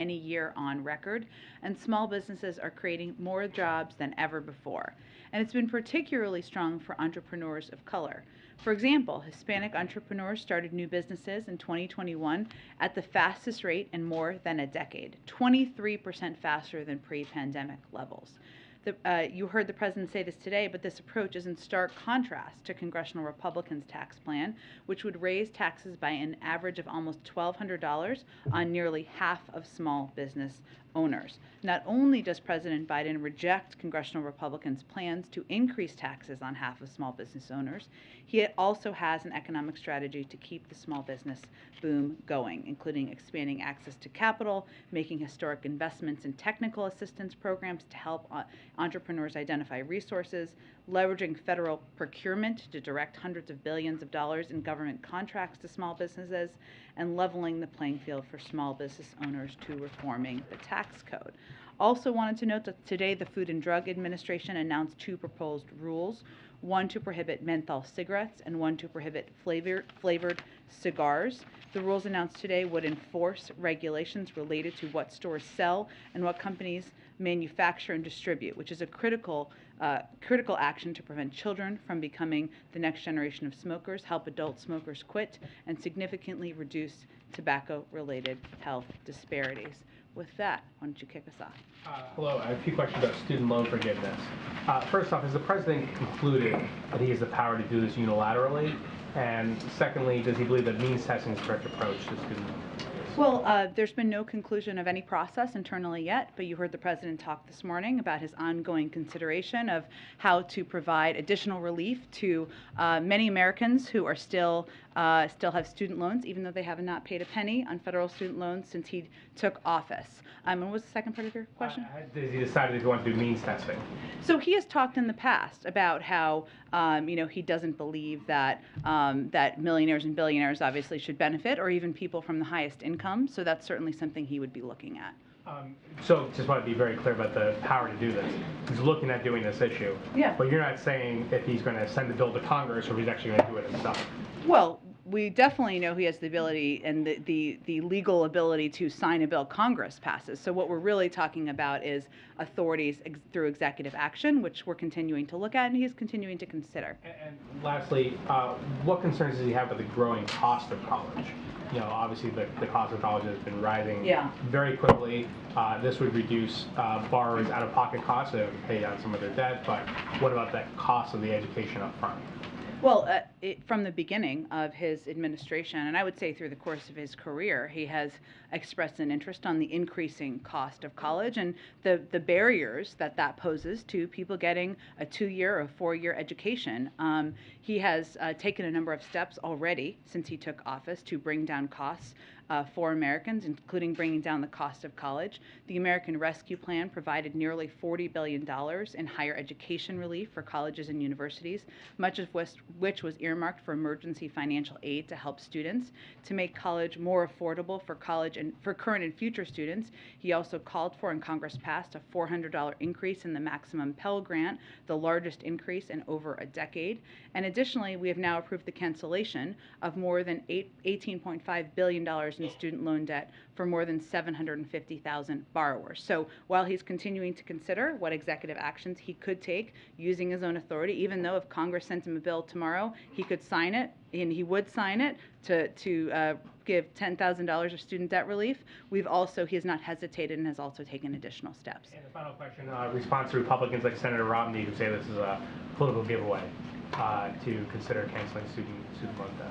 any year on record, and small businesses are creating more jobs than ever before. And it's been particularly strong for entrepreneurs of color. For example, Hispanic entrepreneurs started new businesses in 2021 at the fastest rate in more than a decade, 23% faster than pre-pandemic levels. You heard the president say this today, but this approach is in stark contrast to congressional Republicans' tax plan, which would raise taxes by an average of almost $1,200 on nearly half of small business owners. Not only does President Biden reject congressional Republicans' plans to increase taxes on half of small business owners, he also has an economic strategy to keep the small business boom going, including expanding access to capital, making historic investments in technical assistance programs to help entrepreneurs identify resources, leveraging federal procurement to direct hundreds of billions of dollars in government contracts to small businesses, and leveling the playing field for small business owners to reforming the tax code. Also wanted to note that today the Food and Drug Administration announced 2 proposed rules, one to prohibit menthol cigarettes and one to prohibit flavored cigars. The rules announced today would enforce regulations related to what stores sell and what companies manufacture and distribute, which is a critical action to prevent children from becoming the next generation of smokers, help adult smokers quit, and significantly reduce tobacco-related health disparities. With that, why don't you kick us off? Hello, I have a few questions about student loan forgiveness. First off, has the president concluded that he has the power to do this unilaterally? And secondly, does he believe that means testing is the correct approach to student loan forgiveness? Well, there's been no conclusion of any process internally yet, but you heard the president talk this morning about his ongoing consideration of how to provide additional relief to many Americans who are still have student loans, even though they have not paid a penny on federal student loans since he took office. And what was the second part of your question? Has he decided if he wants to do means testing? So he has talked in the past about how he doesn't believe that that millionaires and billionaires obviously should benefit, or even people from the highest income. So that's certainly something he would be looking at. So just want to be very clear about the power to do this. He's looking at doing this issue. Yeah. But you're not saying if he's going to send the bill to Congress or if he's actually going to do it himself. Well, we definitely know he has the ability and the legal ability to sign a bill Congress passes. So what we're really talking about is authorities through executive action, which we're continuing to look at and he's continuing to consider. And lastly, what concerns does he have with the growing cost of college? Obviously the cost of college has been rising very quickly. This would reduce borrowers' out-of-pocket costs to pay down some of their debt, but what about that cost of the education up front? Well, from the beginning of his administration, and I would say through the course of his career, he has expressed an interest on the increasing cost of college and the barriers that poses to people getting a 2-year or 4-year education. He has taken a number of steps already since he took office to bring down costs for Americans, including bringing down the cost of college. The American Rescue Plan provided nearly $40 billion in higher education relief for colleges and universities, much of which was earmarked for emergency financial aid to help students. To make college more affordable for college and for current and future students, he also called for and Congress passed a $400 increase in the maximum Pell Grant, the largest increase in over a decade. And additionally, we have now approved the cancellation of more than $18.5 billion in student loan debt for more than 750,000 borrowers. So while he's continuing to consider what executive actions he could take using his own authority, even though if Congress sent him a bill tomorrow, he could sign it, and he would sign it to give $10,000 of student debt relief. He has not hesitated and has also taken additional steps. And the final question, response to Republicans like Senator Romney who say this is a political giveaway to consider canceling student loan debt.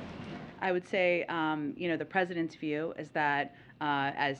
I would say, the president's view is that as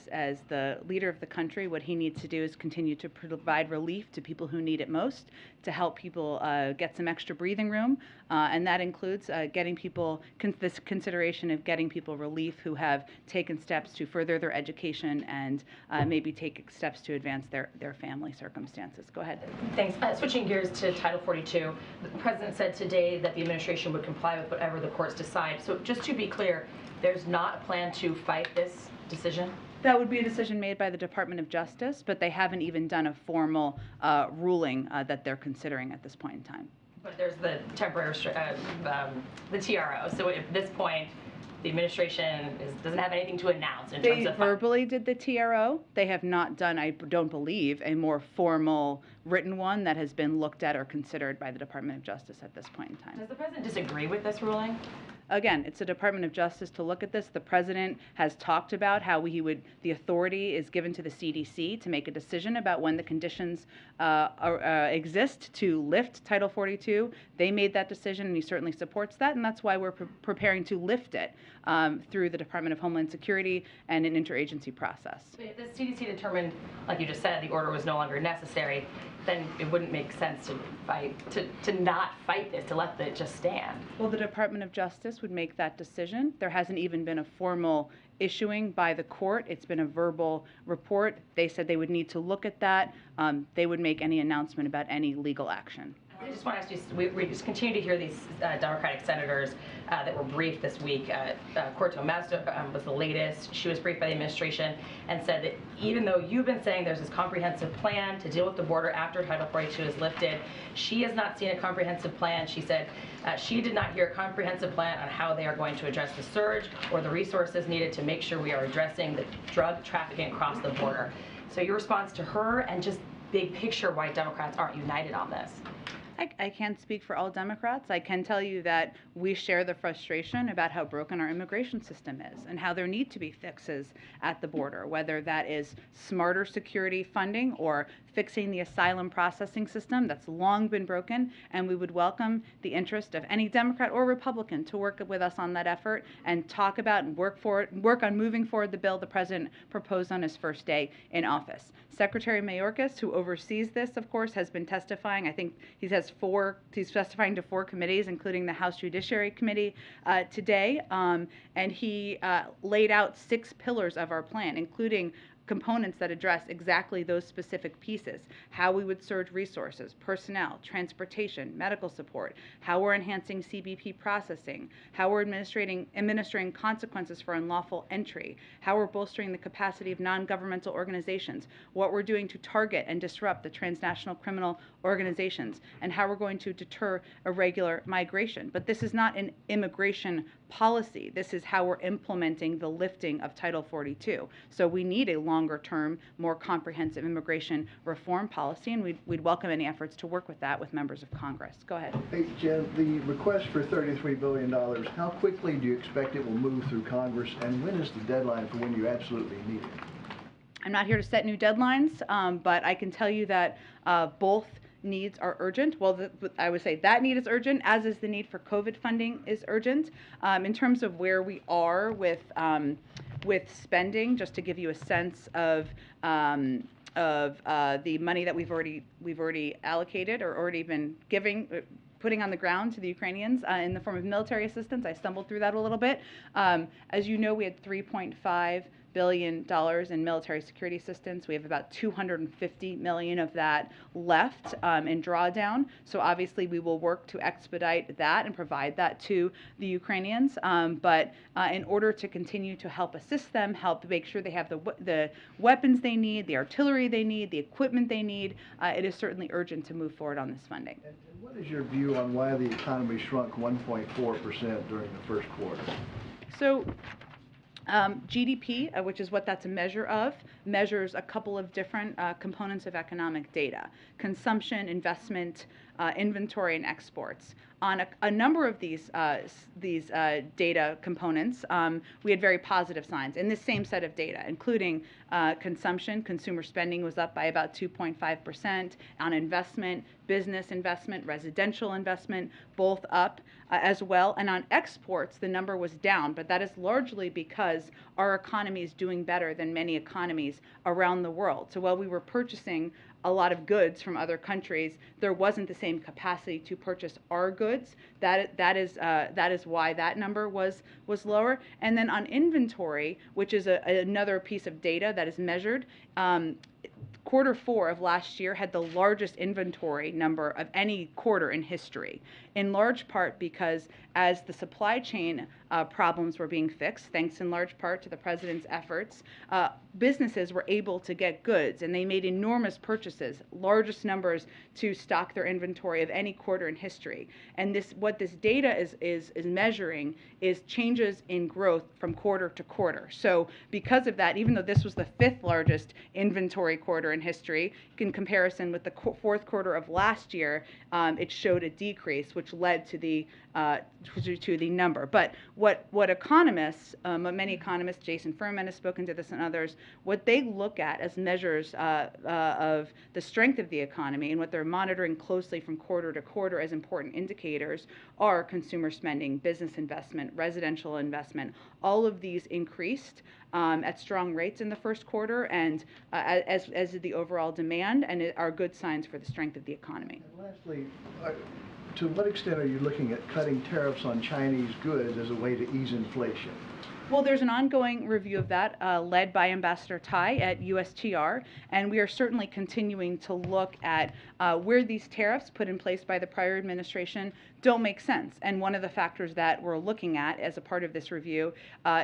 the leader of the country, what he needs to do is continue to provide relief to people who need it most, to help people get some extra breathing room, and that includes getting people this consideration of getting people relief who have taken steps to further their education and maybe take steps to advance their family circumstances. Go ahead. Thanks. Switching gears to Title 42, the president said today that the administration would comply with whatever the courts decide. So just to be clear, there's not a plan to fight this decision? That would be a decision made by the Department of Justice, but they haven't even done a formal ruling that they're considering at this point in time. But there's the temporary, the TRO. So at this point, the administration doesn't have anything to announce in They terms of verbally did the TRO. They have not done, I don't believe, a more formal written one that has been looked at or considered by the Department of Justice at this point in time. Does the president disagree with this ruling? Again, it's the Department of Justice to look at this. The president has talked about how the authority is given to the CDC to make a decision about when the conditions exist to lift Title 42. They made that decision, and he certainly supports that, and that's why we're preparing to lift it through the Department of Homeland Security and an interagency process. But if the CDC determined, like you just said, the order was no longer necessary, then it wouldn't make sense to not fight this, to let it just stand. Well, the Department of Justice would make that decision. There hasn't even been a formal issuing by the court. It's been a verbal report. They said they would need to look at that. They would make any announcement about any legal action. I just want to ask you, we just continue to hear these Democratic senators that were briefed this week. Corto Mazda was the latest. She was briefed by the administration and said that even though you've been saying there's this comprehensive plan to deal with the border after Title 42 is lifted, she has not seen a comprehensive plan. She said she did not hear a comprehensive plan on how they are going to address the surge or the resources needed to make sure we are addressing the drug trafficking across the border. So your response to her, and just big picture why Democrats aren't united on this? I can't speak for all Democrats. I can tell you that we share the frustration about how broken our immigration system is and how there need to be fixes at the border, whether that is smarter security funding or fixing the asylum processing system that's long been broken. And we would welcome the interest of any Democrat or Republican to work with us on that effort and talk about and work on moving forward the bill the president proposed on his first day in office. Secretary Mayorkas, who oversees this, of course, has been testifying. I think he's testifying to 4 committees, including the House Judiciary Committee today, and he laid out 6 pillars of our plan, including components that address exactly those specific pieces: how we would surge resources, personnel, transportation, medical support, how we're enhancing CBP processing, how we're administering consequences for unlawful entry, how we're bolstering the capacity of non-governmental organizations, what we're doing to target and disrupt the transnational criminal organizations, and how we're going to deter irregular migration. But this is not an immigration policy. This is how we're implementing the lifting of Title 42. So we need a longer-term, more comprehensive immigration reform policy, and we'd welcome any efforts to work with that with members of Congress. Go ahead. Hey, Jen, the request for $33 billion, how quickly do you expect it will move through Congress, and when is the deadline for when you absolutely need it? I'm not here to set new deadlines, but I can tell you that both needs are urgent. Well, I would say that need is urgent, as is the need for COVID funding is urgent. In terms of where we are with spending, just to give you a sense of the money that we've already allocated or already been putting on the ground to the Ukrainians in the form of military assistance. I stumbled through that a little bit. As you know, we had $3.5 billion in military security assistance. We have about $250 million of that left in drawdown. So obviously we will work to expedite that and provide that to the Ukrainians. But in order to continue to help assist them, help make sure they have the weapons they need, the artillery they need, the equipment they need, it is certainly urgent to move forward on this funding. And what is your view on why the economy shrunk 1.4% during the first quarter? So GDP, which is what that's a measure of, measures a couple of different components of economic data: consumption, investment, inventory, and exports. On a number of these data components, we had very positive signs in this same set of data, including consumption. Consumer spending was up by about 2.5%. On investment, business investment, residential investment, both up as well. And on exports, the number was down, but that is largely because our economy is doing better than many economies around the world. So while we were purchasing a lot of goods from other countries, there wasn't the same capacity to purchase our goods. That is why that number was lower. And then on inventory, which is another piece of data that is measured, quarter 4 of last year had the largest inventory number of any quarter in history, in large part because as the supply chain problems were being fixed, thanks in large part to the president's efforts, businesses were able to get goods, and they made enormous purchases purchases, largest numbers to stock their inventory of any quarter in history. And what this data is measuring is changes in growth from quarter to quarter. So because of that, even though this was the 5th largest inventory quarter in history, in comparison with the 4th quarter of last year, it showed a decrease, which led to the number. But what economists, many economists, Jason Furman has spoken to this and others, what they look at as measures of the strength of the economy and what they're monitoring closely from quarter to quarter as important indicators are consumer spending, business investment, residential investment. All of these increased at strong rates in the first quarter, and as did the overall demand, and are good signs for the strength of the economy. And lastly, to what extent are you looking at cutting tariffs on Chinese goods as a way to ease inflation? Well, there's an ongoing review of that led by Ambassador Tai at USTR, and we are certainly continuing to look at where these tariffs put in place by the prior administration don't make sense. And one of the factors that we're looking at as a part of this review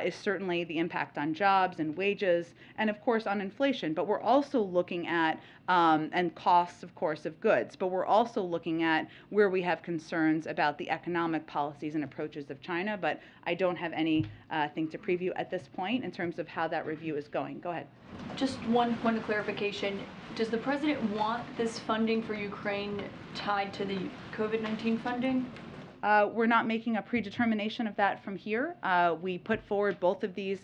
is certainly the impact on jobs and wages, and of course on inflation. But we're also looking at, and costs, of course, of goods, but we're also looking at where we have concerns about the economic policies and approaches of China. But I don't have anything to preview at this point in terms of how that review is going. Go ahead. Just one point of clarification. Does the president want this funding for Ukraine tied to the COVID-19 funding? We're not making a predetermination of that from here. We put forward both of these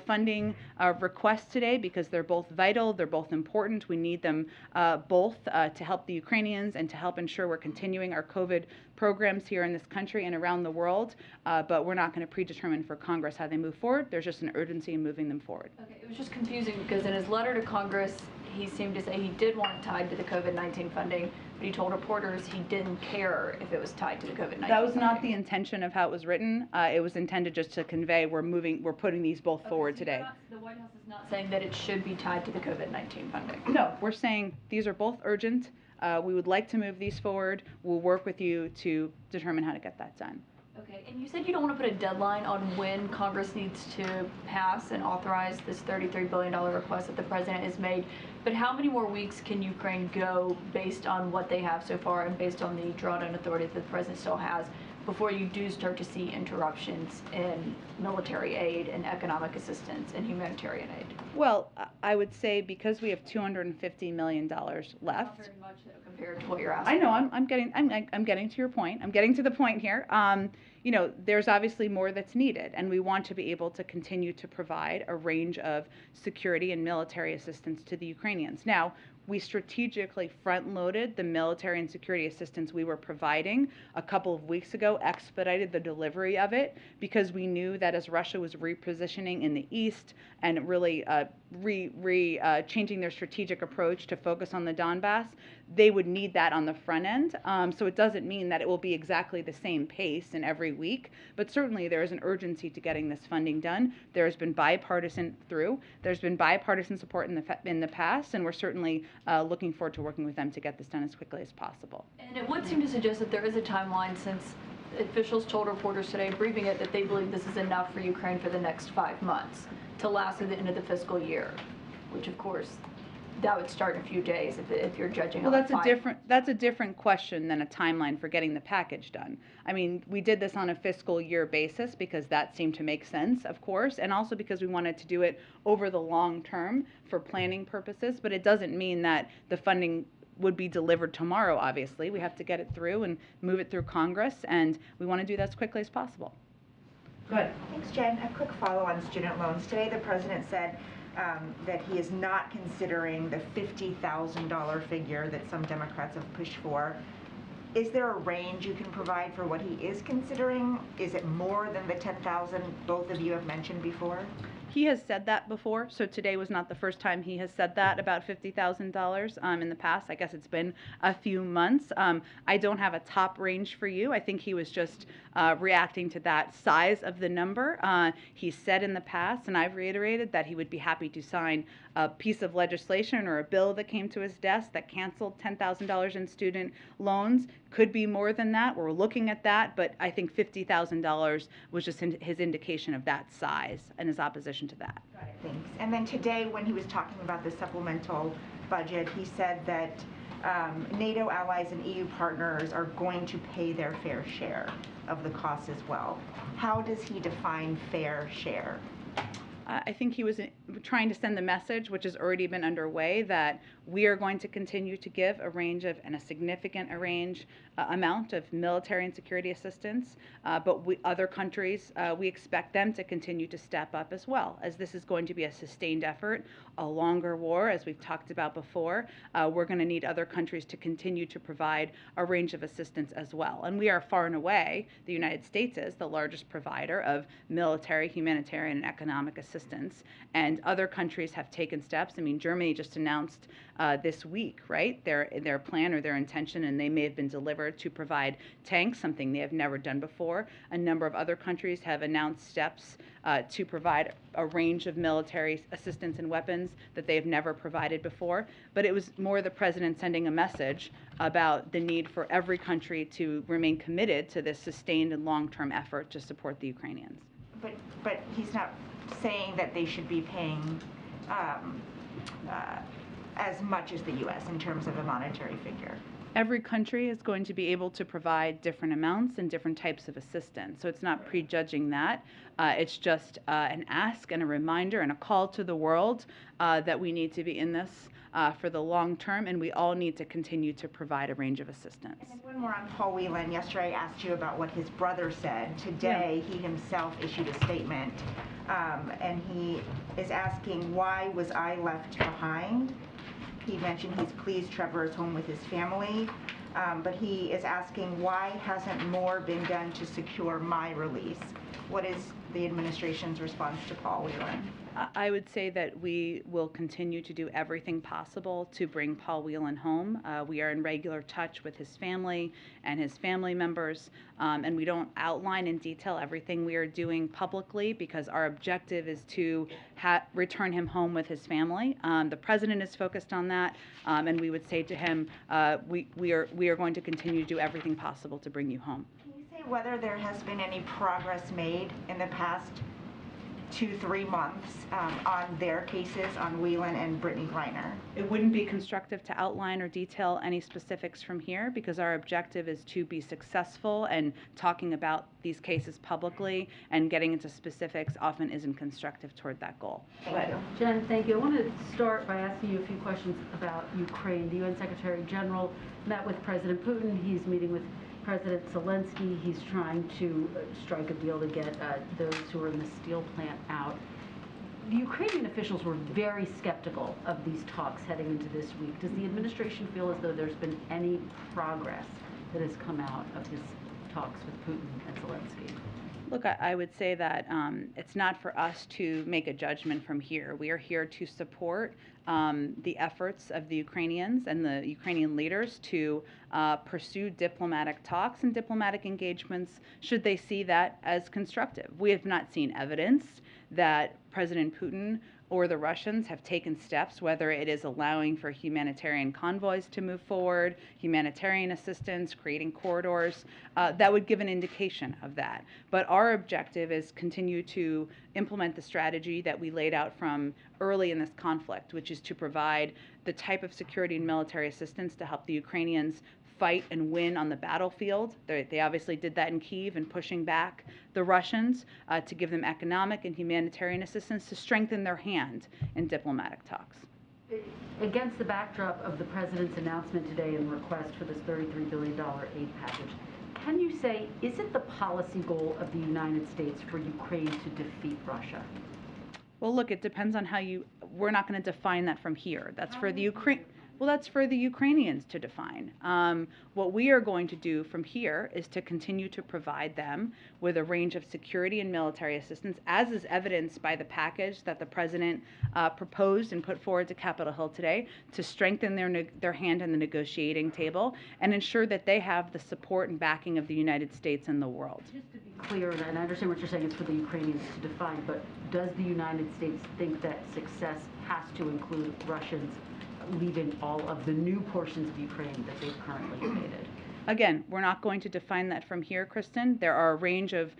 funding requests today because they're both vital, they're both important. We need them both to help the Ukrainians and to help ensure we're continuing our COVID programs here in this country and around the world. But we're not going to predetermine for Congress how they move forward. There's just an urgency in moving them forward. Okay, it was just confusing because in his letter to Congress, he seemed to say he did want it tied to the COVID-19 funding, but he told reporters he didn't care if it was tied to the COVID-19 funding. That was not the intention of how it was written. It was intended just to convey we're putting these both forward so today. The White House is not saying that it should be tied to the COVID-19 funding. No, we're saying these are both urgent. We would like to move these forward. We'll work with you to determine how to get that done. Okay, and you said you don't want to put a deadline on when Congress needs to pass and authorize this $33 billion request that the president has made, but how many more weeks can Ukraine go based on what they have so far and based on the drawdown authority that the president still has before you do start to see interruptions in military aid and economic assistance and humanitarian aid? Well, I would say because we have $250 million left. Not very much though, compared to what you're asking. I know, I'm getting to your point. I'm getting to the point here. You know, there's obviously more that's needed, and we want to be able to continue to provide a range of security and military assistance to the Ukrainians. Now, we strategically front-loaded the military and security assistance we were providing a couple of weeks ago, expedited the delivery of it, because we knew that as Russia was repositioning in the east and really changing their strategic approach to focus on the Donbass, they would need that on the front end. So it doesn't mean that it will be exactly the same pace in every week, but certainly there is an urgency to getting this funding done. There's been bipartisan support in the past, and we're certainly looking forward to working with them to get this done as quickly as possible. And it would seem to suggest that there is a timeline, since officials told reporters today, briefing it, that they believe this is enough for Ukraine for the next 5 months to last through the end of the fiscal year, which of course that would start in a few days if you're judging on that's a different question than a timeline for getting the package done. I mean, we did this on a fiscal year basis because that seemed to make sense, of course, and also because we wanted to do it over the long term for planning purposes, but it doesn't mean that the funding would be delivered tomorrow. Obviously, we have to get it through and move it through Congress, and we want to do that as quickly as possible. Go ahead. Thanks, Jen. A quick follow on student loans. Today the president said that he is not considering the $50,000 figure that some Democrats have pushed for. Is there a range you can provide for what he is considering? Is it more than the $10,000 both of you have mentioned before? He has said that before, so today was not the first time he has said that about $50,000 in the past. I guess it's been a few months. I don't have a top range for you. I think he was just reacting to that size of the number. He said in the past, and I've reiterated, that he would be happy to sign a piece of legislation or a bill that came to his desk that canceled $10,000 in student loans. Could be more than that. We're looking at that, but I think $50,000 was just his indication of that size and his opposition addition to that. Got it, thanks. And then today, when he was talking about the supplemental budget, he said that NATO allies and EU partners are going to pay their fair share of the costs as well. How does he define fair share? I think he was trying to send the message, which has already been underway, that we are going to continue to give a range of, and a significant amount of military and security assistance, but other countries, we expect them to continue to step up as well, as this is going to be a sustained effort, a longer war, as we've talked about before. We're going to need other countries to continue to provide a range of assistance as well. And we are far and away, the United States is the largest provider of military, humanitarian, and economic assistance, and other countries have taken steps. I mean, Germany just announced this week, right, their plan or their intention, and they may have been delivered, to provide tanks, something they have never done before. A number of other countries have announced steps to provide a range of military assistance and weapons that they have never provided before. But it was more the president sending a message about the need for every country to remain committed to this sustained and long-term effort to support the Ukrainians. But he's not saying that they should be paying as much as the U.S. in terms of a monetary figure. Every country is going to be able to provide different amounts and different types of assistance. So it's not prejudging that. It's just an ask and a reminder and a call to the world that we need to be in this for the long term, and we all need to continue to provide a range of assistance. And then one more on Paul Whelan. Yesterday I asked you about what his brother said. Today he himself issued a statement, and he is asking, why was I left behind? He mentioned he's pleased Trevor is home with his family, but he is asking, why hasn't more been done to secure my release? What is the administration's response to Paul Whelan? I would say that we will continue to do everything possible to bring Paul Whelan home. We are in regular touch with his family and his family members, and we don't outline in detail everything we are doing publicly because our objective is to return him home with his family. The president is focused on that, and we would say to him, we are going to continue to do everything possible to bring you home. Can you say whether there has been any progress made in the past 2-3 months on their cases, on Whelan and Brittany Griner? It wouldn't be constructive to outline or detail any specifics from here because our objective is to be successful, and talking about these cases publicly and getting into specifics often isn't constructive toward that goal. Thank you. Jen, thank you. I want to start by asking you a few questions about Ukraine. The UN Secretary General met with President Putin. He's meeting with President Zelensky. He's trying to strike a deal to get those who are in the steel plant out. The Ukrainian officials were very skeptical of these talks heading into this week. Does the administration feel as though there's been any progress that has come out of his talks with Putin and Zelensky? Look, I would say that it's not for us to make a judgment from here. We are here to support the efforts of the Ukrainians and the Ukrainian leaders to pursue diplomatic talks and diplomatic engagements should they see that as constructive. We have not seen evidence that President Putin or the Russians have taken steps, whether it is allowing for humanitarian convoys to move forward, humanitarian assistance, creating corridors, that would give an indication of that. But our objective is continue to implement the strategy that we laid out from early in this conflict, which is to provide the type of security and military assistance to help the Ukrainians fight and win on the battlefield. They obviously did that in Kyiv and pushing back the Russians, to give them economic and humanitarian assistance to strengthen their hand in diplomatic talks. Against the backdrop of the president's announcement today and request for this $33 billion aid package, can you say, is it the policy goal of the United States for Ukraine to defeat Russia? Well, look, it depends on how we're not going to define that from here. That's for the Ukraine. Well, that's for the Ukrainians to define. What we are going to do from here is to continue to provide them with a range of security and military assistance, as is evidenced by the package that the president proposed and put forward to Capitol Hill today, to strengthen their hand on the negotiating table and ensure that they have the support and backing of the United States and the world. Just to be clear, and I understand what you're saying, it's for the Ukrainians to define, but does the United States think that success has to include Russians leaving all of the new portions of Ukraine that they've currently invaded? Again, we're not going to define that from here, Kristen. There are a range of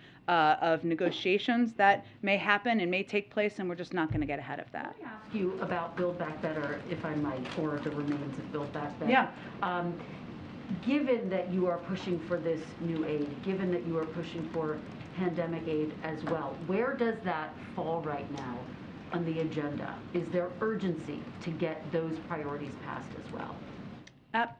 negotiations that may happen and may take place, and we're just not going to get ahead of that. Let me ask you about Build Back Better, if I might, or the remains of Build Back Better. Yeah. Given that you are pushing for this new aid, given that you are pushing for pandemic aid as well, where does that fall right now on the agenda? Is there urgency to get those priorities passed as well?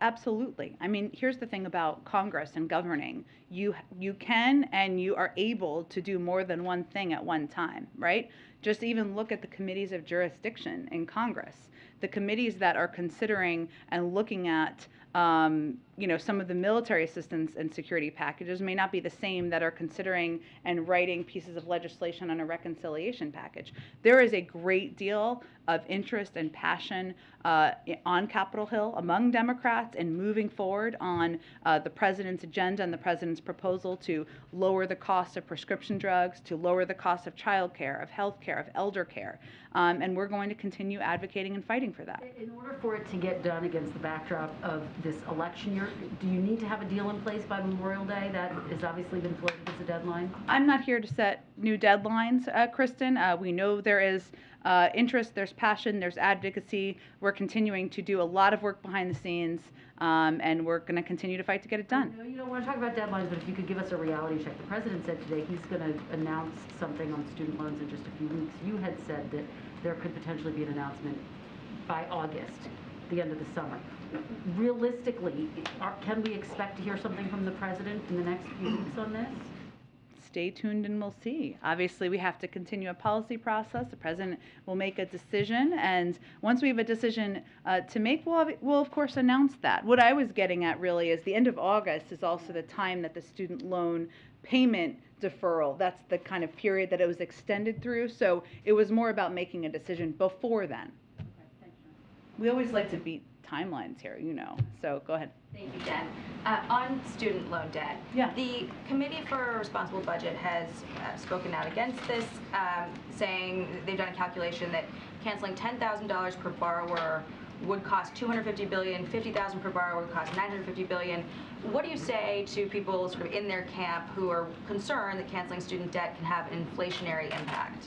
Absolutely. I mean, here's the thing about Congress and governing. You can and you are able to do more than one thing at one time, right? Just even look at the committees of jurisdiction in Congress. The committees that are considering and looking at some of the military assistance and security packages may not be the same that are considering and writing pieces of legislation on a reconciliation package. There is a great deal of interest and passion on Capitol Hill among Democrats in moving forward on the president's agenda and the president's proposal to lower the cost of prescription drugs, to lower the cost of child care, of health care, of elder care. And we're going to continue advocating and fighting for that. In order for it to get done against the backdrop of this election year, do you need to have a deal in place by Memorial Day? That has obviously been floated as a deadline. I'm not here to set new deadlines, Kristen. We know there is interest, there's passion, there's advocacy. We're continuing to do a lot of work behind the scenes, and we're going to continue to fight to get it done. I know you don't want to talk about deadlines, but if you could give us a reality check. The president said today he's going to announce something on student loans in just a few weeks. You had said that there could potentially be an announcement by August, the end of the summer. Realistically, can we expect to hear something from the president in the next few weeks on this? Stay tuned and we'll see. Obviously, we have to continue a policy process. The president will make a decision, and once we have a decision to make, we'll of course announce that. What I was getting at really is the end of August is also the time that the student loan payment deferral, that's the kind of period that it was extended through, so it was more about making a decision before then. Okay, thanks, Jen. We always like to beat timelines here, so go ahead. Thank you, Jen. On student loan debt, Yeah. the Committee for a Responsible Budget has spoken out against this, saying they've done a calculation that canceling $10,000 per borrower would cost $250 billion, $50,000 per borrower would cost $950 billion. What do you say to people sort of in their camp who are concerned that canceling student debt can have an inflationary impact?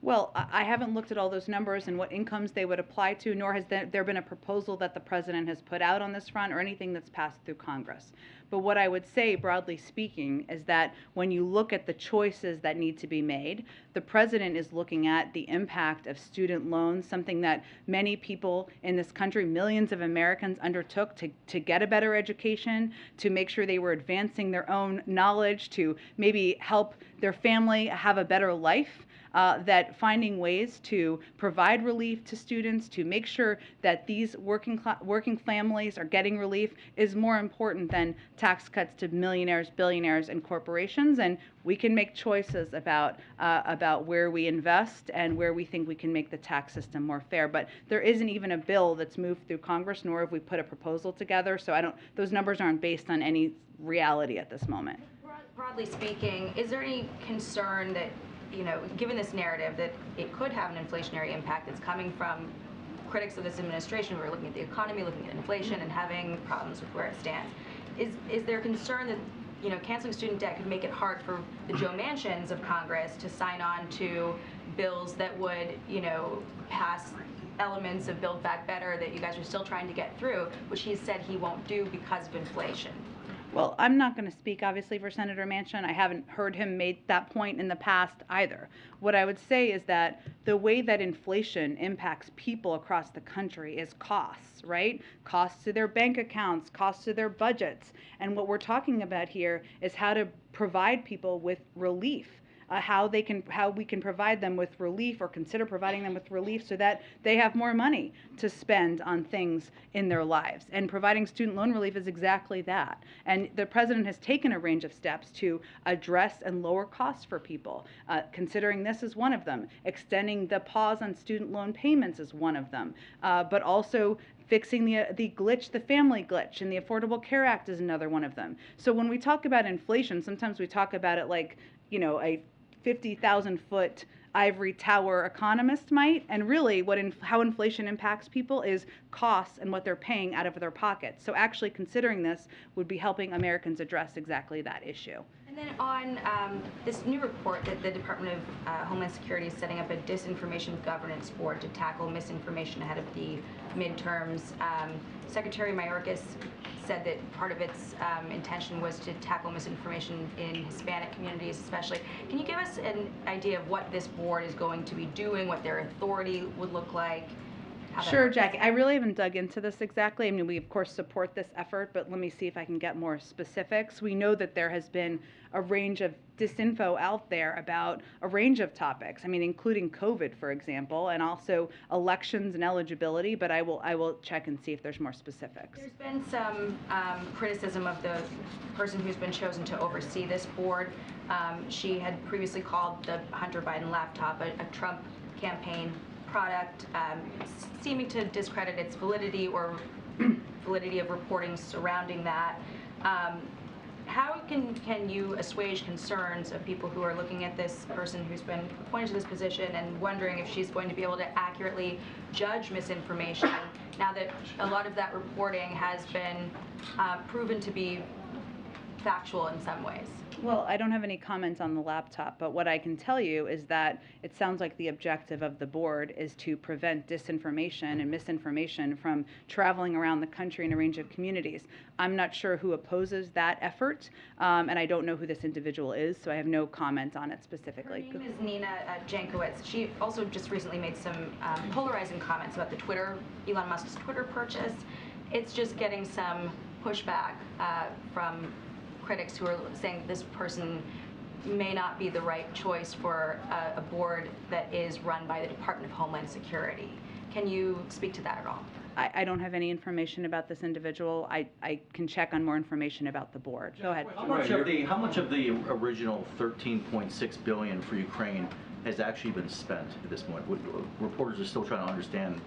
Well, I haven't looked at all those numbers and what incomes they would apply to, nor has there been a proposal that the president has put out on this front or anything that's passed through Congress. But what I would say, broadly speaking, is that when you look at the choices that need to be made, the president is looking at the impact of student loans, something that many people in this country, millions of Americans, undertook to get a better education, to make sure they were advancing their own knowledge, to maybe help their family have a better life. That finding ways to provide relief to students, to make sure that these working families are getting relief is more important than tax cuts to millionaires, billionaires, and corporations. And we can make choices about where we invest and where we think we can make the tax system more fair. But there isn't even a bill that's moved through Congress, nor have we put a proposal together. So those numbers aren't based on any reality at this moment. Broadly speaking, is there any concern that, given this narrative, that it could have an inflationary impact that's coming from critics of this administration who are looking at the economy, looking at inflation, and having problems with where it stands? Is there concern that, canceling student debt could make it hard for the Joe Manchins of Congress to sign on to bills that would, pass elements of Build Back Better that you guys are still trying to get through, which he said he won't do because of inflation? Well, I'm not going to speak, obviously, for Senator Manchin. I haven't heard him make that point in the past either. What I would say is that the way that inflation impacts people across the country is costs, right? Costs to their bank accounts, costs to their budgets. And what we're talking about here is how to provide people with relief. How we can provide them with relief or consider providing them with relief so that they have more money to spend on things in their lives. And providing student loan relief is exactly that. And the president has taken a range of steps to address and lower costs for people. Considering this is one of them. Extending the pause on student loan payments is one of them. But also fixing the glitch, the family glitch, and the Affordable Care Act is another one of them. So when we talk about inflation, sometimes we talk about it like, a 50,000-foot ivory tower economist might. And really, how inflation impacts people is costs and what they're paying out of their pockets. So actually considering this would be helping Americans address exactly that issue. And then on this new report that the Department of Homeland Security is setting up a disinformation governance board to tackle misinformation ahead of the midterms. Secretary Mayorkas said that part of its intention was to tackle misinformation in Hispanic communities especially. Can you give us an idea of what this board is going to be doing, what their authority would look like? Sure, Jackie. I really haven't dug into this exactly. I mean, we of course support this effort, but let me see if I can get more specifics. We know that there has been a range of disinfo out there about a range of topics. I mean, including COVID, for example, and also elections and eligibility, but I will check and see if there's more specifics. There's been some criticism of the person who's been chosen to oversee this board. She had previously called the Hunter Biden laptop a Trump campaign product, seeming to discredit its validity or validity of reporting surrounding that. How can you assuage concerns of people who are looking at this person who's been appointed to this position and wondering if she's going to be able to accurately judge misinformation now that a lot of that reporting has been proven to be factual in some ways? Well, I don't have any comments on the laptop, but what I can tell you is that it sounds like the objective of the board is to prevent disinformation and misinformation from traveling around the country in a range of communities. I'm not sure who opposes that effort, and I don't know who this individual is, so I have no comment on it specifically. Her name is Nina Jankowicz. She also just recently made some polarizing comments about Elon Musk's Twitter purchase. It's just getting some pushback from critics who are saying this person may not be the right choice for a board that is run by the Department of Homeland Security. Can you speak to that at all? I don't have any information about this individual. I can check on more information about the board. Go ahead. How much of the original $13.6 billion for Ukraine has actually been spent at this point? Reporters are still trying to understand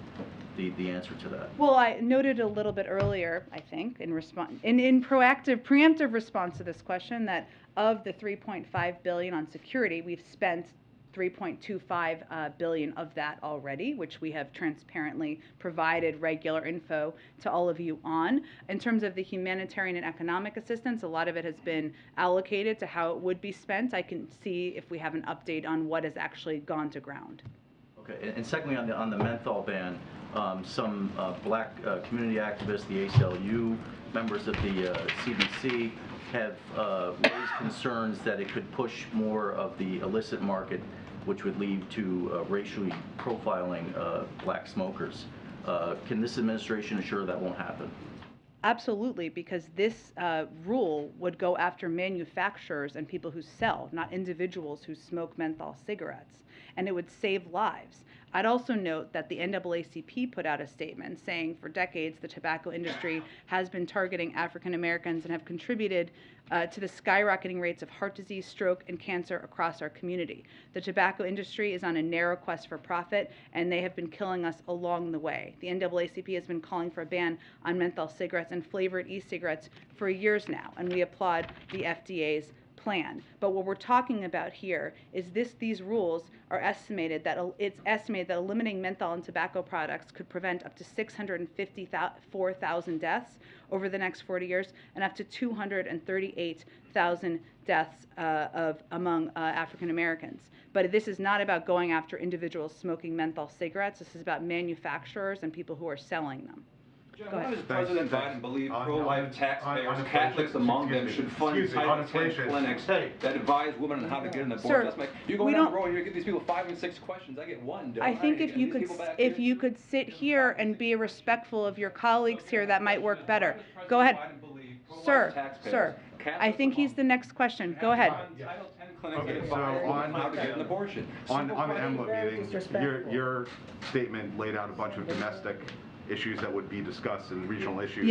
the answer to that. Well, I noted a little bit earlier, I think, in preemptive response to this question, that of the $3.5 billion on security, we've spent $3.25 billion of that already, which we have transparently provided regular info to all of you on. In terms of the humanitarian and economic assistance, a lot of it has been allocated to how it would be spent. I can see if we have an update on what has actually gone to ground. Okay, and secondly, on the menthol ban, some black community activists, the ACLU, members of the CDC have raised concerns that it could push more of the illicit market, which would lead to racially profiling black smokers. Can this administration assure that won't happen? Absolutely, because this rule would go after manufacturers and people who sell, not individuals who smoke menthol cigarettes, and it would save lives. I'd also note that the NAACP put out a statement saying for decades the tobacco industry has been targeting African Americans and have contributed to the skyrocketing rates of heart disease, stroke, and cancer across our community. The tobacco industry is on a narrow quest for profit, and they have been killing us along the way. The NAACP has been calling for a ban on menthol cigarettes and flavored e-cigarettes for years now, and we applaud the FDA's plan. But what we're talking about here is these rules are estimated that eliminating menthol and tobacco products could prevent up to 654,000 deaths over the next 40 years and up to 238,000 deaths among African Americans. But this is not about going after individuals smoking menthol cigarettes. This is about manufacturers and people who are selling them. Why does President Biden believe pro-life taxpayers, Catholics among them, should fund Title 10 clinics that advise women on how to get an abortion? You go down the road, you give these people 5 and 6 questions. I get one. I think if you could sit here and be respectful of your colleagues here, that might work better. Go ahead, sir. I think he's the next question. Go ahead. Okay, so on how to get an abortion. On the EMLA meeting, your statement laid out a bunch of domestic issues that would be discussed and regional issues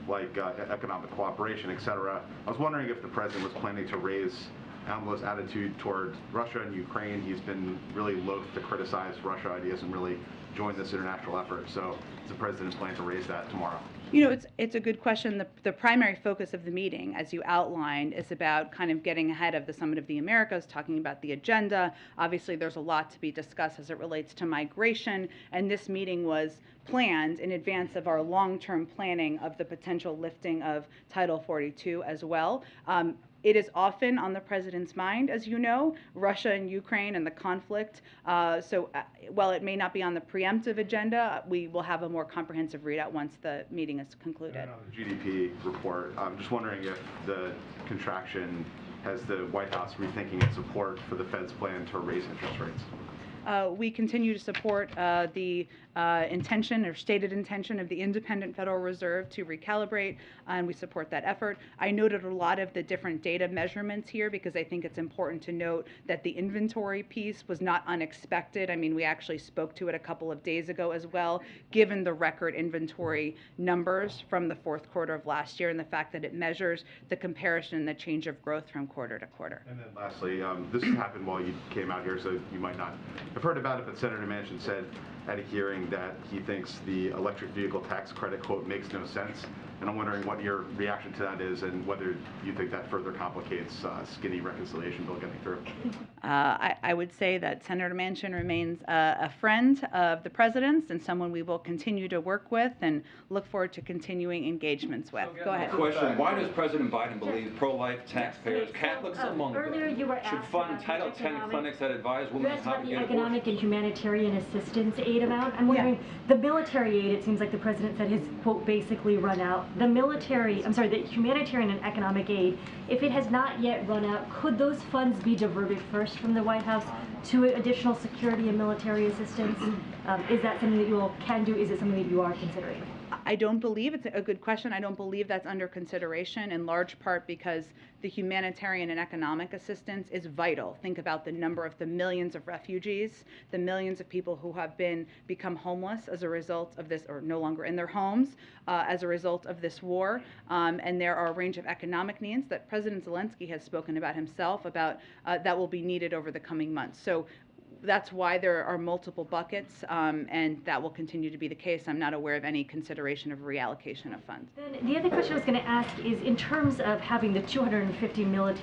like economic cooperation, etc. I was wondering if the president was planning to raise AMLO's attitude toward Russia and Ukraine. He's been really loath to criticize Russia. He hasn't really join this international effort. So does the president plan to raise that tomorrow? You know, it's a good question. The primary focus of the meeting, as you outlined, is about kind of getting ahead of the Summit of the Americas, talking about the agenda. Obviously, there's a lot to be discussed as it relates to migration, and this meeting was planned in advance of our long-term planning of the potential lifting of Title 42 as well. It is often on the president's mind, as you know, Russia and Ukraine and the conflict. So while it may not be on the preemptive agenda, we will have a more comprehensive readout once the meeting is concluded. And on the GDP report, I'm just wondering if the contraction has the White House rethinking its support for the Fed's plan to raise interest rates. We continue to support the intention or stated intention of the independent Federal Reserve to recalibrate, and we support that effort. I noted a lot of the different data measurements here because I think it's important to note that the inventory piece was not unexpected. I mean, we actually spoke to it a couple of days ago as well, given the record inventory numbers from the fourth quarter of last year and the fact that it measures the comparison and the change of growth from quarter to quarter. And then lastly, this happened while you came out here, so you might not have heard about it, but Senator Manchin said at a hearing that he thinks the electric vehicle tax credit quote makes no sense. And I'm wondering what your reaction to that is and whether you think that further complicates skinny reconciliation bill getting through. I would say that Senator Manchin remains a friend of the president's and someone we will continue to work with and look forward to continuing engagements with. Go ahead. Question, why does President Biden believe pro-life taxpayers, Catholics among them, should fund Title X clinics that advise women how to get abortions? Economic and humanitarian assistance aid amount. I'm wondering, the military aid, it seems like the president said his quote basically run out. The the humanitarian and economic aid, if it has not yet run out, could those funds be diverted first from the White House to additional security and military assistance? Is that something that you all can do? Is it something that you are considering? I don't believe, it's a good question, I don't believe that's under consideration, in large part because the humanitarian and economic assistance is vital. Think about the number of the millions of refugees, the millions of people who have become homeless as a result of this, or no longer in their homes as a result of this war. And there are a range of economic needs that President Zelensky has spoken about himself about that will be needed over the coming months. So that's why there are multiple buckets, and that will continue to be the case. I'm not aware of any consideration of reallocation of funds. Then the other question I was going to ask is, in terms of having the $250 million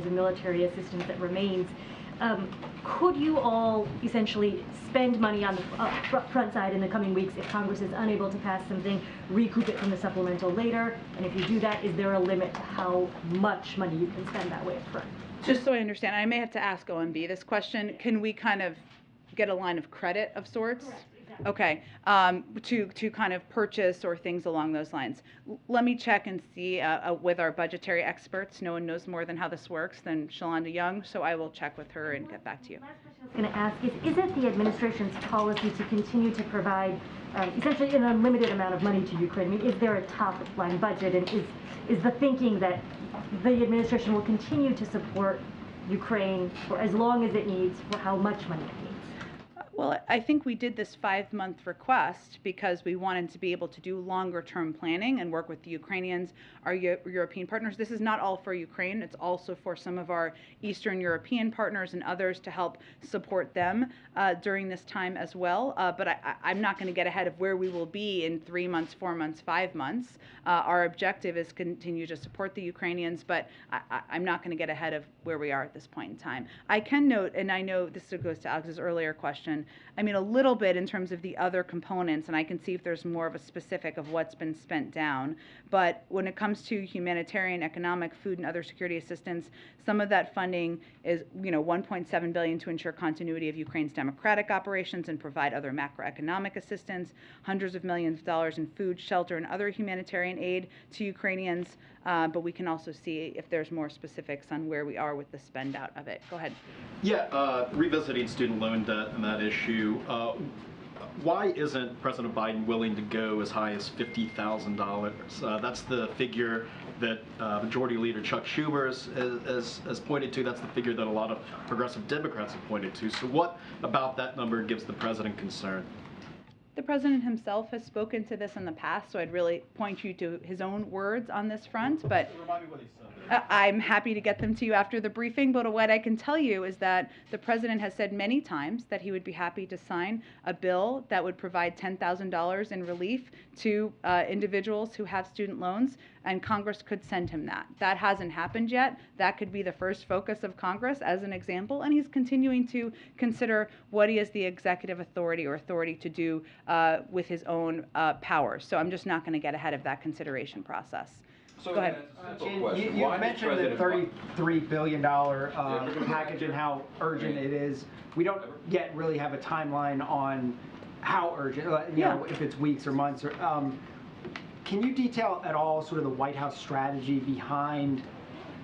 in military assistance that remains, could you all essentially spend money on the front side in the coming weeks if Congress is unable to pass something, recoup it from the supplemental later? And if you do that, is there a limit to how much money you can spend that way up front? Just so I understand, I may have to ask OMB this question. Can we kind of get a line of credit of sorts? Correct, exactly. Okay, to kind of purchase or things along those lines. Let me check and see with our budgetary experts. No one knows more than how this works than Shalonda Young, so I will check with her and get back to you. Last question I was going to ask is it the administration's policy to continue to provide essentially an unlimited amount of money to Ukraine? I mean, is there a top-line budget, and is the thinking that the administration will continue to support Ukraine for as long as it needs, for how much money it needs? Well, I think we did this 5-month request because we wanted to be able to do longer-term planning and work with the Ukrainians, our European partners. This is not all for Ukraine. It's also for some of our Eastern European partners and others to help support them during this time as well. But I'm not going to get ahead of where we will be in 3 months, 4 months, 5 months. Our objective is continue to support the Ukrainians, but I'm not going to get ahead of where we are at this point in time. I can note, and I know this goes to Alex's earlier question, I mean, a little bit in terms of the other components, and I can see if there's more of a specific of what's been spent down. But when it comes to humanitarian, economic, food, and other security assistance, some of that funding is, $1.7 billion to ensure continuity of Ukraine's democratic operations and provide other macroeconomic assistance, hundreds of millions of dollars in food, shelter, and other humanitarian aid to Ukrainians. But we can also see if there's more specifics on where we are with the spend out of it. Go ahead. Yeah, revisiting student loan debt and that issue, why isn't President Biden willing to go as high as $50,000? That's the figure that Majority Leader Chuck Schumer has pointed to. That's the figure that a lot of progressive Democrats have pointed to. So what about that number gives the president concern? The president himself has spoken to this in the past, so I'd really point you to his own words on this front. But Remind me what he said. I'm happy to get them to you after the briefing. But what I can tell you is that the president has said many times that he would be happy to sign a bill that would provide $10,000 in relief to individuals who have student loans, and Congress could send him that. That hasn't happened yet. That could be the first focus of Congress as an example, and he's continuing to consider what he has the executive authority or authority to do with his own powers. So I'm just not going to get ahead of that consideration process. So Go ahead. You mentioned the $33 billion package and how urgent it is. We don't yet really have a timeline on how urgent, you know, if it's weeks or months. Or, can you detail at all sort of the White House strategy behind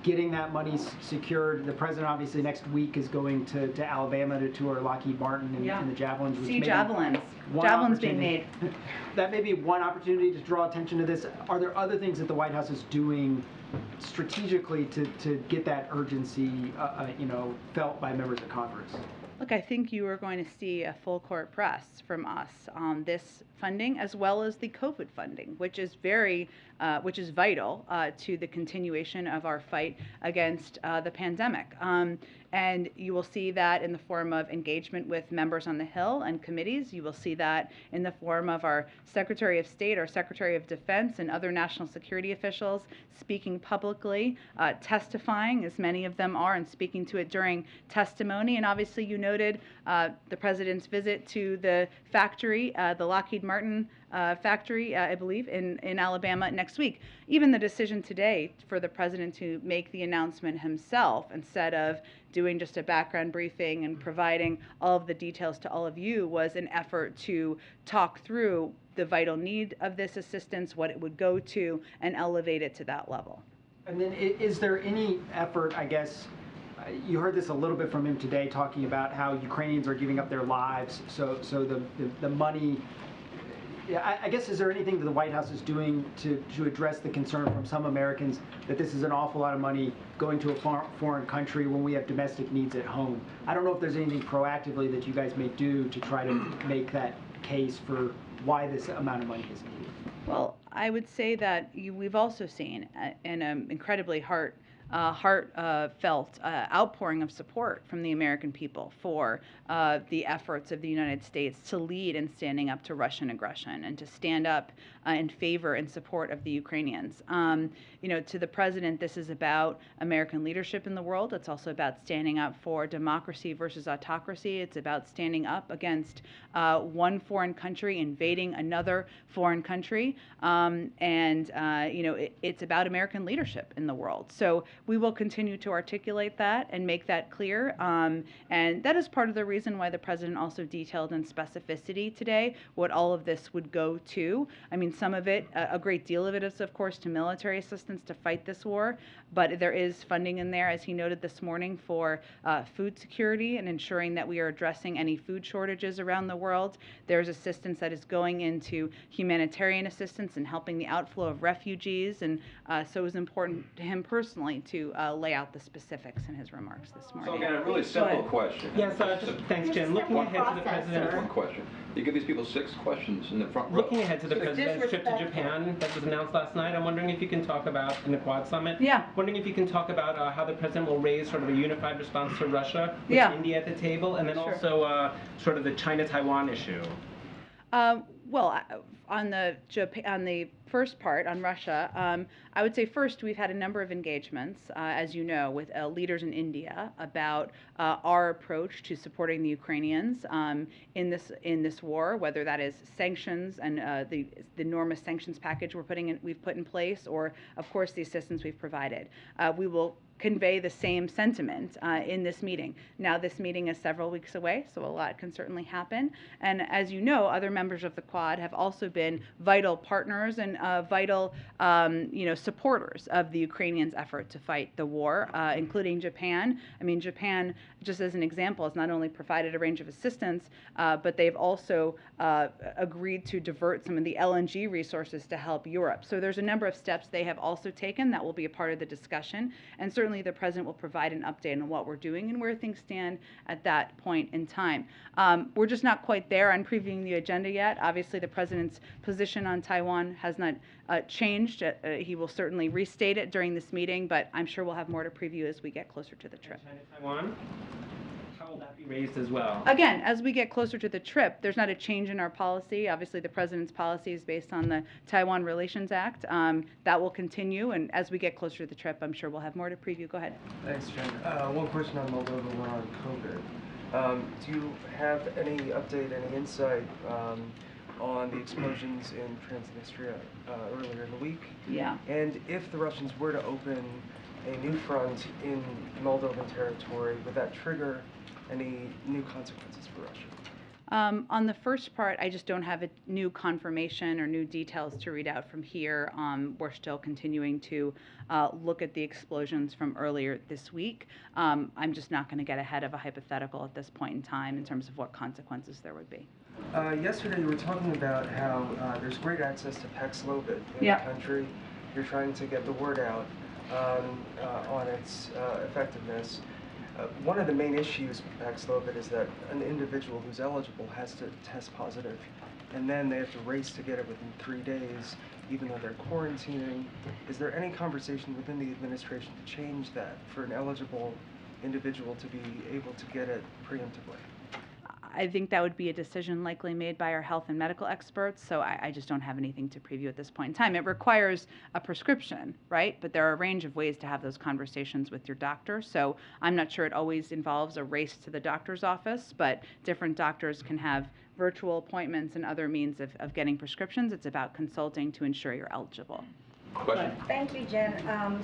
getting that money secured? The president obviously next week is going to Alabama to tour Lockheed Martin and the Javelins. See Javelins. Javelins being made. That may be one opportunity to draw attention to this. Are there other things that the White House is doing strategically to get that urgency, you know, felt by members of Congress? Look, I think you are going to see a full court press from us on this funding, as well as the COVID funding, which is vital to the continuation of our fight against the pandemic. And you will see that in the form of engagement with members on the Hill and committees. You will see that in the form of our Secretary of State, our Secretary of Defense, and other national security officials speaking publicly, testifying, as many of them are, and speaking to it during testimony. And obviously, you noted the president's visit to the factory, the Lockheed Martin factory, I believe, in Alabama next week. Even the decision today for the president to make the announcement himself instead of doing just a background briefing and providing all of the details to all of you was an effort to talk through the vital need of this assistance, what it would go to, and elevate it to that level. And then is there any effort, I guess, you heard this a little bit from him today, talking about how Ukrainians are giving up their lives, so the money, I guess, is there anything that the White House is doing to address the concern from some Americans that this is an awful lot of money going to a foreign country when we have domestic needs at home? I don't know if there's anything proactively that you guys may do to try to make that case for why this amount of money is needed. Well, I would say that we've also seen an incredibly heartfelt outpouring of support from the American people for the efforts of the United States to lead in standing up to Russian aggression and to stand up in favor and support of the Ukrainians. To the president, this is about American leadership in the world. It's also about standing up for democracy versus autocracy. It's about standing up against one foreign country invading another foreign country. It's about American leadership in the world. So we will continue to articulate that and make that clear. And that is part of the reason why the president also detailed in specificity today what all of this would go to. I mean, some of it, a great deal of it is, of course, to military assistance to fight this war, but there is funding in there, as he noted this morning, for food security and ensuring that we are addressing any food shortages around the world. There's assistance that is going into humanitarian assistance and helping the outflow of refugees, and so it was important to him personally to lay out the specifics in his remarks this morning. So again, a really simple question. Yes, thanks, Jen. Looking ahead to the president. One question. You give these people 6 questions in the front row. Looking ahead to the president's trip to Japan that was announced last night, I'm wondering if you can talk about, in the Quad Summit, wondering if you can talk about how the president will raise sort of a unified response to Russia with India at the table, and then also sort of the China-Taiwan issue. Well, on the first part, on Russia, I would say first we've had a number of engagements, as you know, with leaders in India about our approach to supporting the Ukrainians in this war, whether that is sanctions and the enormous sanctions package we've put in place, or of course the assistance we've provided. We will convey the same sentiment in this meeting. Now, this meeting is several weeks away, so a lot can certainly happen. And as you know, other members of the Quad have also been vital partners and vital, supporters of the Ukrainians' effort to fight the war, including Japan. I mean, Japan, just as an example, has not only provided a range of assistance, but they've also agreed to divert some of the LNG resources to help Europe. So there's a number of steps they have also taken that will be a part of the discussion, and certainly the President will provide an update on what we're doing and where things stand at that point in time. We're just not quite there on previewing the agenda yet. Obviously, the President's position on Taiwan has not changed. He will certainly restate it during this meeting, but I'm sure we'll have more to preview as we get closer to the trip. Taiwan? How will that be raised as well? Again, as we get closer to the trip, there's not a change in our policy. Obviously, the President's policy is based on the Taiwan Relations Act. That will continue, and as we get closer to the trip, I'm sure we'll have more to preview. Go ahead. Thanks, Jen. One question on Moldova, one on COVID. Do you have any update, any insight on the explosions in Transnistria earlier in the week? Yeah. And if the Russians were to open a new front in Moldovan territory, would that trigger any new consequences for Russia? On the first part, I just don't have a new confirmation or new details to read out from here. We're still continuing to look at the explosions from earlier this week. I'm just not going to get ahead of a hypothetical at this point in time in terms of what consequences there would be. Yesterday you were talking about how there's great access to Paxlovid in the country. You're trying to get the word out on its effectiveness. One of the main issues with Paxlovid is that an individual who's eligible has to test positive, and then they have to race to get it within 3 days, even though they're quarantining. Is there any conversation within the administration to change that for an eligible individual to be able to get it preemptively? I think that would be a decision likely made by our health and medical experts, so I just don't have anything to preview at this point in time. It requires a prescription, right? But there are a range of ways to have those conversations with your doctor, so I'm not sure it always involves a race to the doctor's office, but different doctors can have virtual appointments and other means of getting prescriptions. It's about consulting to ensure you're eligible. Question. Thank you, Jen.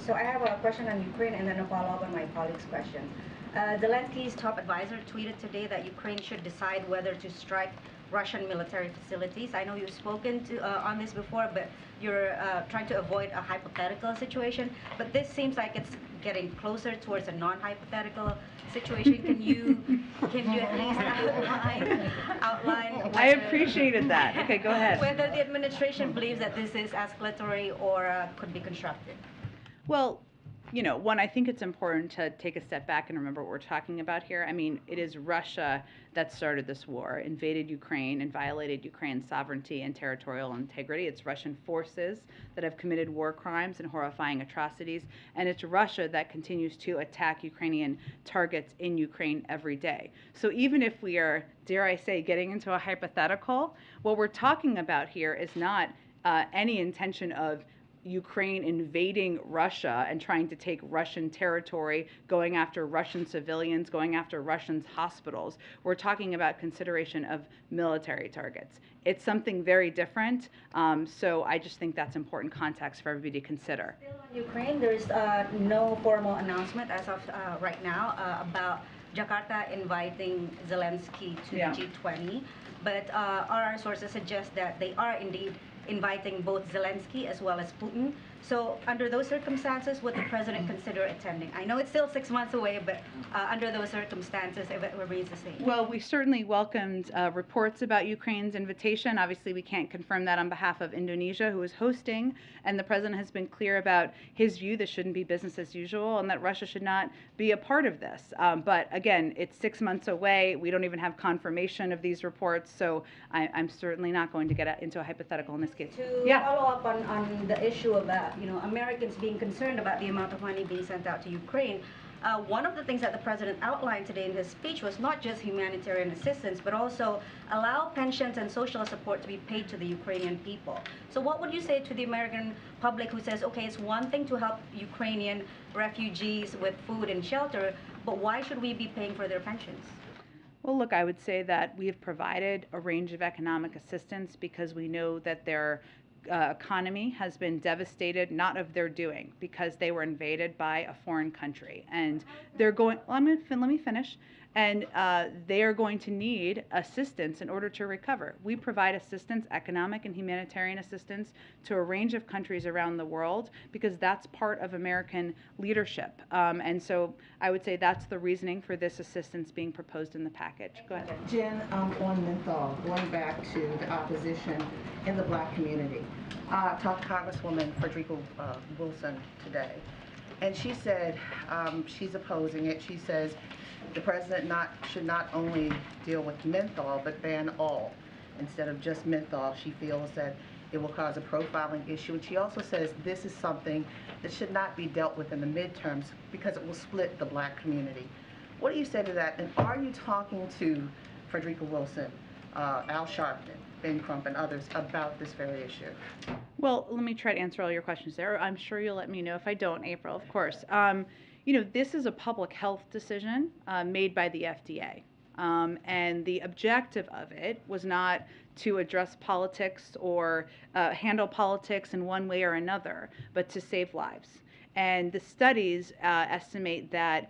So I have a question on Ukraine and then a follow-up on my colleague's question. Zelensky's top advisor tweeted today that Ukraine should decide whether to strike Russian military facilities. I know you've spoken on this before, but you're trying to avoid a hypothetical situation. But this seems like it's getting closer towards a non-hypothetical situation. Can you at least outline whether, I appreciated that. Okay, go ahead. Whether the administration believes that this is escalatory or could be constructive? Well, one, I think it's important to take a step back and remember what we're talking about here. I mean, it is Russia that started this war, invaded Ukraine, and violated Ukraine's sovereignty and territorial integrity. It's Russian forces that have committed war crimes and horrifying atrocities, and it's Russia that continues to attack Ukrainian targets in Ukraine every day. So even if we are, dare I say, getting into a hypothetical, what we're talking about here is not any intention of Ukraine invading Russia and trying to take Russian territory, going after Russian civilians, going after Russian hospitals. We're talking about consideration of military targets. It's something very different, so I just think that's important context for everybody to consider. Still on Ukraine, there's no formal announcement as of right now about Jakarta inviting Zelensky to the G20, but our sources suggest that they are indeed inviting both Zelensky as well as Putin. So under those circumstances, would the president consider attending? I know it's still 6 months away, but under those circumstances, if it remains the same. Well, we certainly welcomed reports about Ukraine's invitation. Obviously, we can't confirm that on behalf of Indonesia, who is hosting, and the president has been clear about his view this shouldn't be business as usual and that Russia should not be a part of this. But again, it's 6 months away. We don't even have confirmation of these reports, so I'm certainly not going to get into a hypothetical in this case. To follow up on the issue of Americans being concerned about the amount of money being sent out to Ukraine, one of the things that the president outlined today in his speech was not just humanitarian assistance, but also allow pensions and social support to be paid to the Ukrainian people. So what would you say to the American public who says, okay, it's one thing to help Ukrainian refugees with food and shelter, but why should we be paying for their pensions? Well, look, I would say that we have provided a range of economic assistance because we know that their economy has been devastated, not of their doing, because they were invaded by a foreign country. And they're going, let me finish. and they are going to need assistance in order to recover. We provide assistance, economic and humanitarian assistance, to a range of countries around the world because that's part of American leadership. And so I would say that's the reasoning for this assistance being proposed in the package. Go ahead. Jen, on menthol, going back to the opposition in the Black community. I talked to Congresswoman Frederica Wilson today, and she said she's opposing it. She says the president should not only deal with menthol, but ban all instead of just menthol. She feels that it will cause a profiling issue. And she also says this is something that should not be dealt with in the midterms because it will split the Black community. What do you say to that? And are you talking to Frederica Wilson, Al Sharpton, Ben Crump, and others about this very issue? Well, let me try to answer all your questions there. I'm sure you'll let me know if I don't, April, of course. This is a public health decision made by the FDA. And the objective of it was not to address politics or handle politics in one way or another, but to save lives. And the studies estimate that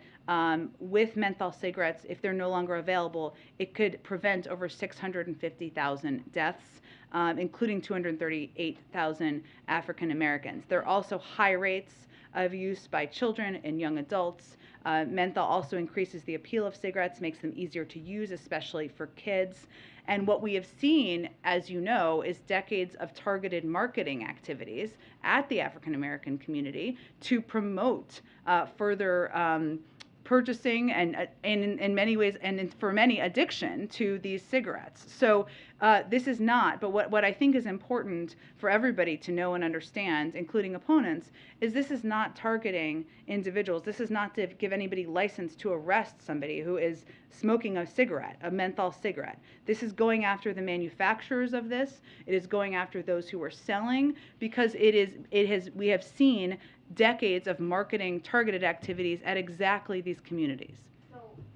with menthol cigarettes, if they're no longer available, it could prevent over 650,000 deaths, including 238,000 African Americans. There are also high rates of use by children and young adults. Menthol also increases the appeal of cigarettes, makes them easier to use, especially for kids. And what we have seen, as you know, is decades of targeted marketing activities at the African American community to promote further purchasing and in many ways, and for many, addiction to these cigarettes. So this is not, but what I think is important for everybody to know and understand, including opponents, is this is not targeting individuals. This is not to give anybody license to arrest somebody who is smoking a cigarette, a menthol cigarette. This is going after the manufacturers of this. It is going after those who are selling, because we have seen decades of marketing targeted activities at exactly these communities.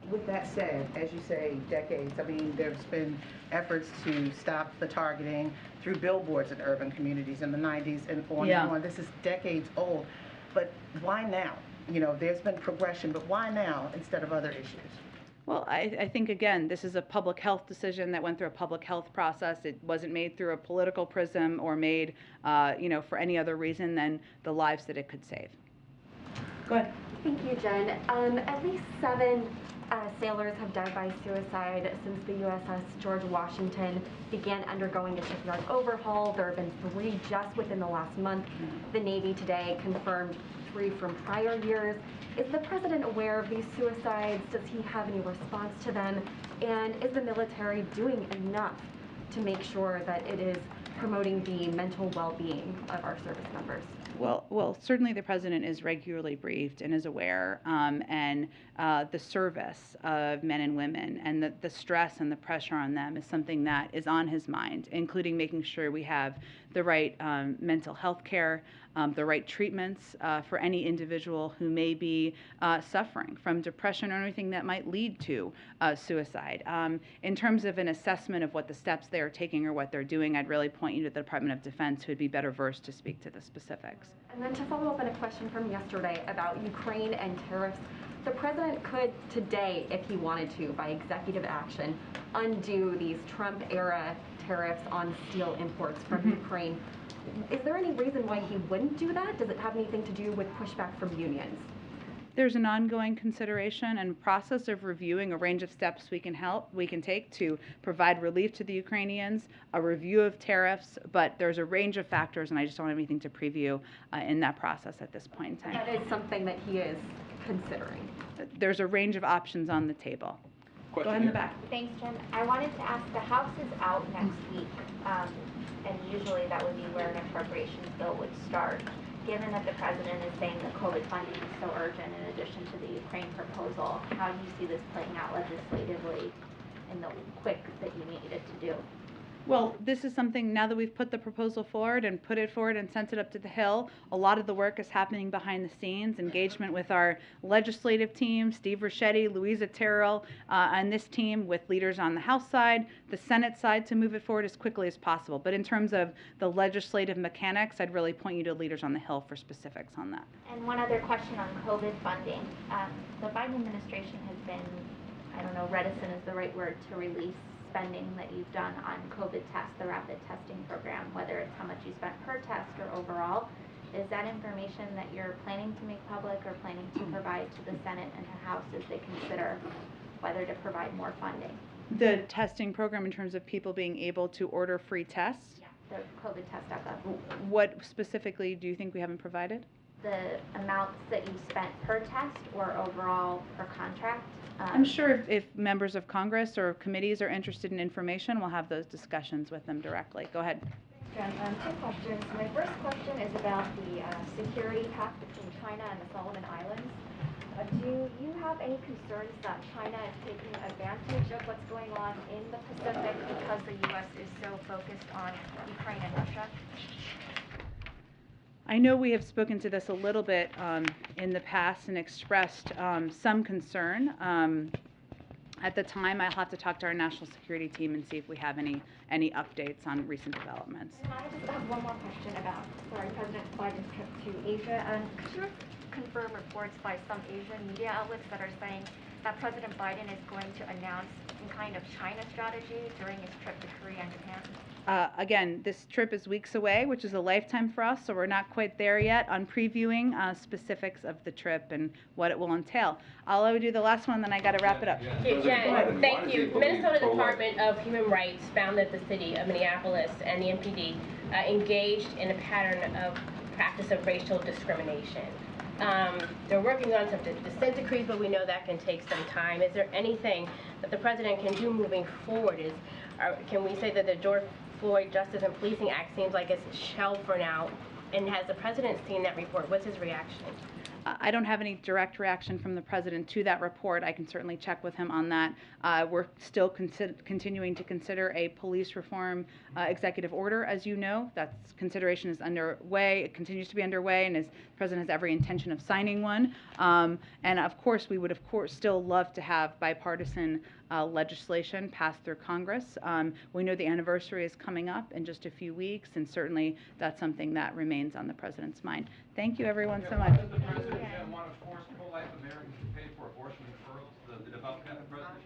With that said, as you say, decades, I mean, there's been efforts to stop the targeting through billboards in urban communities in the 90s and on and on. This is decades old, but why now? There's been progression, but why now instead of other issues? Well, I think, again, this is a public health decision that went through a public health process. It wasn't made through a political prism or made, for any other reason than the lives that it could save. Go ahead. Thank you, Jen. At least 7 sailors have died by suicide since the USS George Washington began undergoing a shipyard overhaul. There have been 3 just within the last month. The Navy today confirmed 3 from prior years. Is the president aware of these suicides? Does he have any response to them? And is the military doing enough to make sure that it is promoting the mental well-being of our service members? Well, certainly the president is regularly briefed and is aware, and the service of men and women and the stress and the pressure on them is something that is on his mind, including making sure we have the right mental health care, the right treatments for any individual who may be suffering from depression or anything that might lead to suicide. In terms of an assessment of what the steps they are taking or what they're doing, I'd really point you to the Department of Defense, who would be better versed to speak to the specifics. And then to follow up on a question from yesterday about Ukraine and tariffs, the president could today, if he wanted to, by executive action, undo these Trump-era tariffs on steel imports from Ukraine. Is there any reason why he wouldn't do that? Does it have anything to do with pushback from unions? There's an ongoing consideration and process of reviewing a range of steps we can take to provide relief to the Ukrainians, a review of tariffs, but there's a range of factors, and I just don't have anything to preview in that process at this point in time. That is something that he is considering. There's a range of options on the table. Go ahead in the back. Thanks, Jen. I wanted to ask, the House is out next week, and usually that would be where an appropriations bill would start. Given that the president is saying that COVID funding is so urgent in addition to the Ukraine proposal, how do you see this playing out legislatively in the quick that you need it to do? Well, this is something, now that we've put the proposal forward and put it forward and sent it up to the Hill, a lot of the work is happening behind the scenes, engagement with our legislative team, Steve Ricchetti, Louisa Terrell, and this team with leaders on the House side, the Senate side, to move it forward as quickly as possible. But in terms of the legislative mechanics, I'd really point you to leaders on the Hill for specifics on that. And one other question on COVID funding. The Biden administration has been, I don't know, reticent is the right word, to release spending that you've done on COVID tests, the rapid testing program, whether it's how much you spent per test or overall. Is that information that you're planning to make public or planning to provide to the Senate and the House as they consider whether to provide more funding? The testing program in terms of people being able to order free tests? Yeah, the COVID test.gov. What specifically do you think we haven't provided? The amounts that you spent per test or overall per contract. I'm sure if members of Congress or committees are interested in information, we'll have those discussions with them directly. Go ahead. Jen, two questions. My first question is about the security pact between China and the Solomon Islands. Do you have any concerns that China is taking advantage of what's going on in the Pacific because the U.S. is so focused on Ukraine and Russia? I know we have spoken to this a little bit in the past and expressed some concern. At the time, I'll have to talk to our national security team and see if we have any updates on recent developments. And I just have one more question about, President Biden's trip to Asia. And could you confirm reports by some Asian media outlets that are saying that President Biden is going to announce some kind of China strategy during his trip to Korea and Japan? Again, this trip is weeks away, which is a lifetime for us, so we're not quite there yet on previewing specifics of the trip and what it will entail. I'll do the last one, then I got to wrap it up. Jen, thank you. Minnesota Department of Human Rights found that the city of Minneapolis and the MPD engaged in a pattern of practice of racial discrimination. They're working on some dissent decrees, but we know that can take some time. Is there anything that the president can do moving forward? Can we say that the George Floyd Justice and Policing Act seems like it's shelved for now? And has the president seen that report? What's his reaction? I don't have any direct reaction from the president to that report. I can certainly check with him on that. We're still continuing to consider a police reform executive order, as you know. That consideration is underway. It continues to be underway, and the president has every intention of signing one. And of course, we would still love to have bipartisan legislation passed through Congress. We know the anniversary is coming up in just a few weeks, and certainly that's something that remains on the president's mind. Thank you, everyone, so much. Does the president want to force pro-life Americans to pay for abortion referrals, the devout Catholic president?